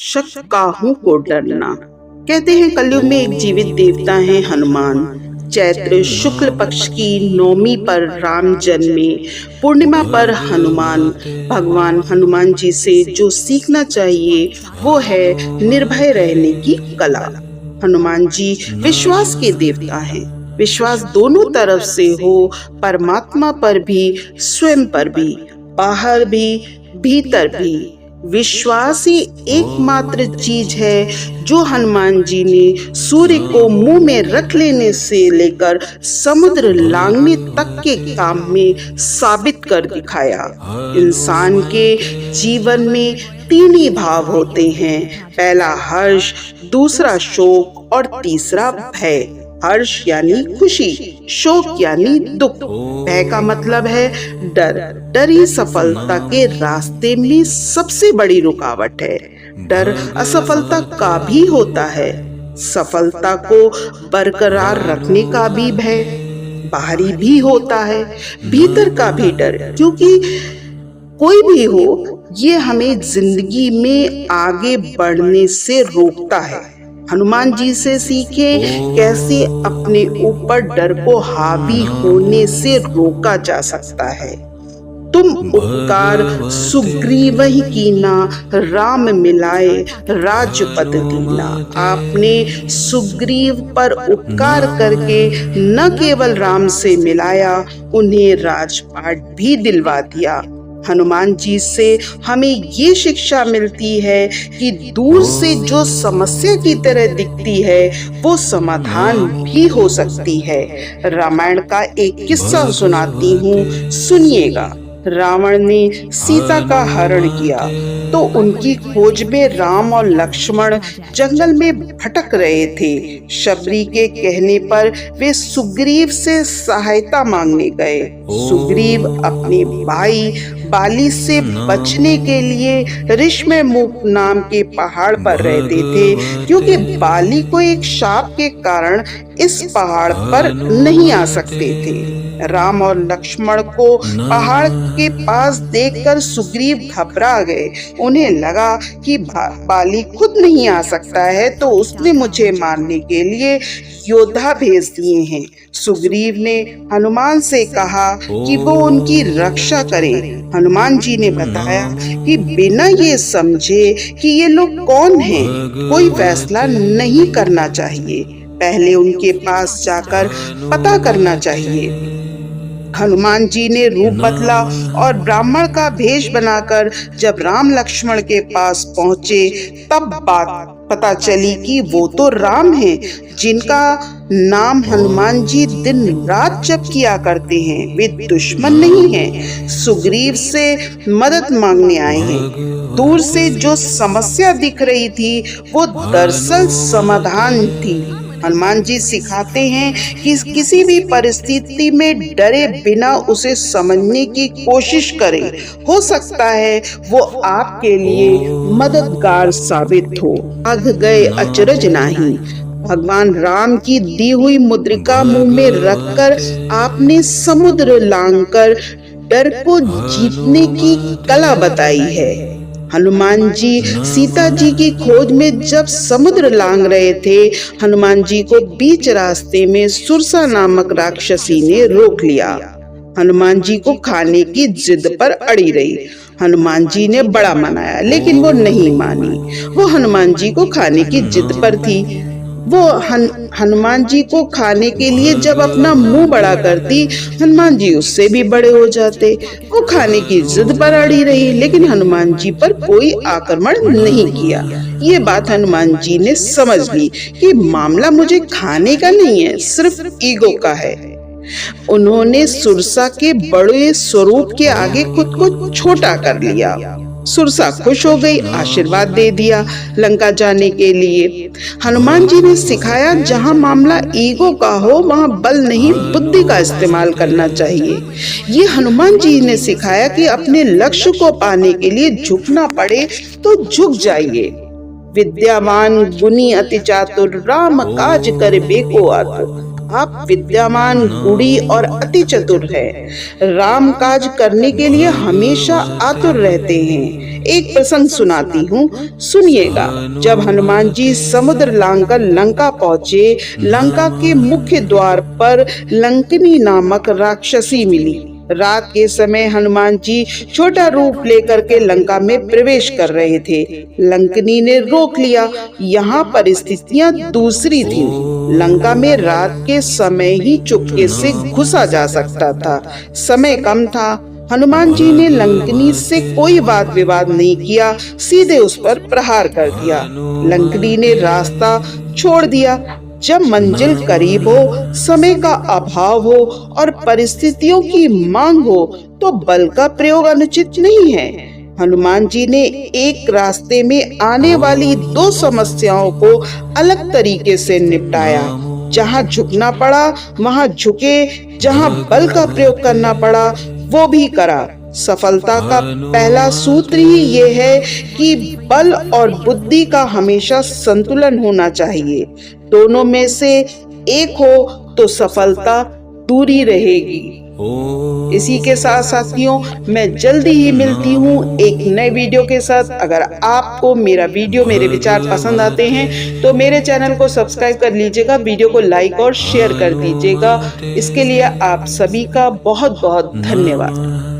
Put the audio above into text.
शक काहू को डरना। कहते हैं कलयुग में एक जीवित देवता है हनुमान। चैत्र शुक्ल पक्ष की नौमी पर राम जन्मे, पूर्णिमा पर हनुमान। भगवान हनुमान जी से जो सीखना चाहिए वो है निर्भय रहने की कला। हनुमान जी विश्वास के देवता हैं। विश्वास दोनों तरफ से हो, परमात्मा पर भी, स्वयं पर भी, बाहर भी, भीतर भी। विश्वास ही एकमात्र चीज है जो हनुमान जी ने सूर्य को मुंह में रख लेने से लेकर समुद्र लांघने तक के काम में साबित कर दिखाया। इंसान के जीवन में तीन ही भाव होते हैं, पहला हर्ष, दूसरा शोक और तीसरा भय। हर्ष यानी खुशी, शोक यानी दुख, भय का मतलब है डर। डर ही सफलता के रास्ते में सबसे बड़ी रुकावट है। डर असफलता का भी होता है। सफलता को बरकरार रखने का भी भय बाहरी भी होता है, भीतर का भी डर, क्योंकि कोई भी हो ये हमें जिंदगी में आगे बढ़ने से रोकता है। हनुमान जी से सीखे कैसे अपने ऊपर डर को हावी होने से रोका जा सकता है। तुम उपकार सुग्रीव ही कीना, राम मिलाए राजपद दीना। आपने सुग्रीव पर उपकार करके न केवल राम से मिलाया, उन्हें राजपाट भी दिलवा दिया। हनुमान जी से हमें ये शिक्षा मिलती है कि दूर से जो समस्या की तरह दिखती है वो समाधान भी हो सकती है। रामायण का एक किस्सा सुनाती हूँ, सुनिएगा। रावण ने सीता का हरण किया तो उनकी खोज में राम और लक्ष्मण जंगल में भटक रहे थे। शबरी के कहने पर वे सुग्रीव से सहायता मांगने गए। सुग्रीव अपने भाई बाली से बचने के लिए ऋषिमुख नाम के पहाड़ पर रहते थे, क्योंकि बाली को एक शाप के कारण इस पहाड़ पर नहीं आ सकते थे। राम और लक्ष्मण को पहाड़ के पास देखकर सुग्रीव घबरा गए। उन्हें लगा कि बाली खुद नहीं आ सकता है तो उसने मुझे मारने के लिए योद्धा भेज दिए हैं। सुग्रीव ने हनुमान से कहा कि वो उनकी रक्षा करे। हनुमान जी ने बताया कि बिना ये समझे कि ये लोग कौन हैं, कोई फैसला नहीं करना चाहिए, पहले उनके पास जाकर पता करना चाहिए। हनुमान जी ने रूप बदला और ब्राह्मण का भेष बनाकर जब राम लक्ष्मण के पास पहुंचे तब बात पता चली कि वो तो राम हैं, जिनका नाम हनुमान जी दिन रात जप किया करते हैं। वे दुश्मन नहीं हैं, सुग्रीव से मदद मांगने आए हैं। दूर से जो समस्या दिख रही थी वो दरअसल समाधान थी। हनुमान जी सिखाते हैं कि किसी भी परिस्थिति में डरे बिना उसे समझने की कोशिश करें। हो सकता है वो आपके लिए मददगार साबित हो। अघ गए अचरज नाही। भगवान राम की दी हुई मुद्रिका मुंह में रखकर आपने समुद्र लांघकर डर को जीतने की कला बताई है। हनुमान जी सीता जी की खोज में जब समुद्र लांघ रहे थे, हनुमान जी को बीच रास्ते में सुरसा नामक राक्षसी ने रोक लिया। हनुमान जी को खाने की जिद पर अड़ी रही। हनुमान जी ने बड़ा मनाया लेकिन वो नहीं मानी। वो हनुमान जी को खाने की जिद पर थी। वो हनुमान जी को खाने के लिए जब अपना मुंह बड़ा करती, हनुमान जी उससे भी बड़े हो जाते। वो खाने की जिद पर अड़ी रही लेकिन हनुमान जी पर कोई आक्रमण नहीं किया। ये बात हनुमान जी ने समझ ली कि मामला मुझे खाने का नहीं है, सिर्फ ईगो का है। उन्होंने सुरसा के बड़े स्वरूप के आगे खुद को छोटा कर लिया। सुरसा खुश हो गई, आशीर्वाद दे दिया लंका जाने के लिए। हनुमान जी ने सिखाया जहाँ मामला ईगो का हो वहाँ बल नहीं बुद्धि का इस्तेमाल करना चाहिए। ये हनुमान जी ने सिखाया कि अपने लक्ष्य को पाने के लिए झुकना पड़े तो झुक जाइए। विद्यावान गुणी अति चातुर, राम काज करे बेको आतुर। आप विद्यामान, गुणी और अति चतुर हैं। राम काज करने के लिए हमेशा आतुर रहते हैं। एक प्रसंग सुनाती हूँ, सुनिएगा। जब हनुमान जी समुद्र लांघकर लंका पहुंचे, लंका के मुख्य द्वार पर लंकिनी नामक राक्षसी मिली। रात के समय हनुमान जी छोटा रूप लेकर के लंका में प्रवेश कर रहे थे। लंकिनी ने रोक लिया। यहाँ परिस्थितियां दूसरी थी। लंका में रात के समय ही चुपके से घुसा जा सकता था। समय कम था। हनुमान जी ने लंकिनी से कोई वाद विवाद नहीं किया, सीधे उस पर प्रहार कर दिया। लंकिनी ने रास्ता छोड़ दिया। जब मंजिल करीब हो, समय का अभाव हो और परिस्थितियों की मांग हो तो बल का प्रयोग अनुचित नहीं है। हनुमान जी ने एक रास्ते में आने वाली दो समस्याओं को अलग तरीके से निपटाया। जहां झुकना पड़ा वहां झुके, जहां बल का प्रयोग करना पड़ा वो भी करा। सफलता का पहला सूत्र ही ये है कि बल और बुद्धि का हमेशा संतुलन होना चाहिए। दोनों में से एक हो तो सफलता दूरी रहेगी। इसी के साथ साथियों, मैं जल्दी ही मिलती हूँ एक नए वीडियो के साथ। अगर आपको मेरा वीडियो, मेरे विचार पसंद आते हैं तो मेरे चैनल को सब्सक्राइब कर लीजिएगा, वीडियो को लाइक और शेयर कर दीजिएगा। इसके लिए आप सभी का बहुत बहुत धन्यवाद।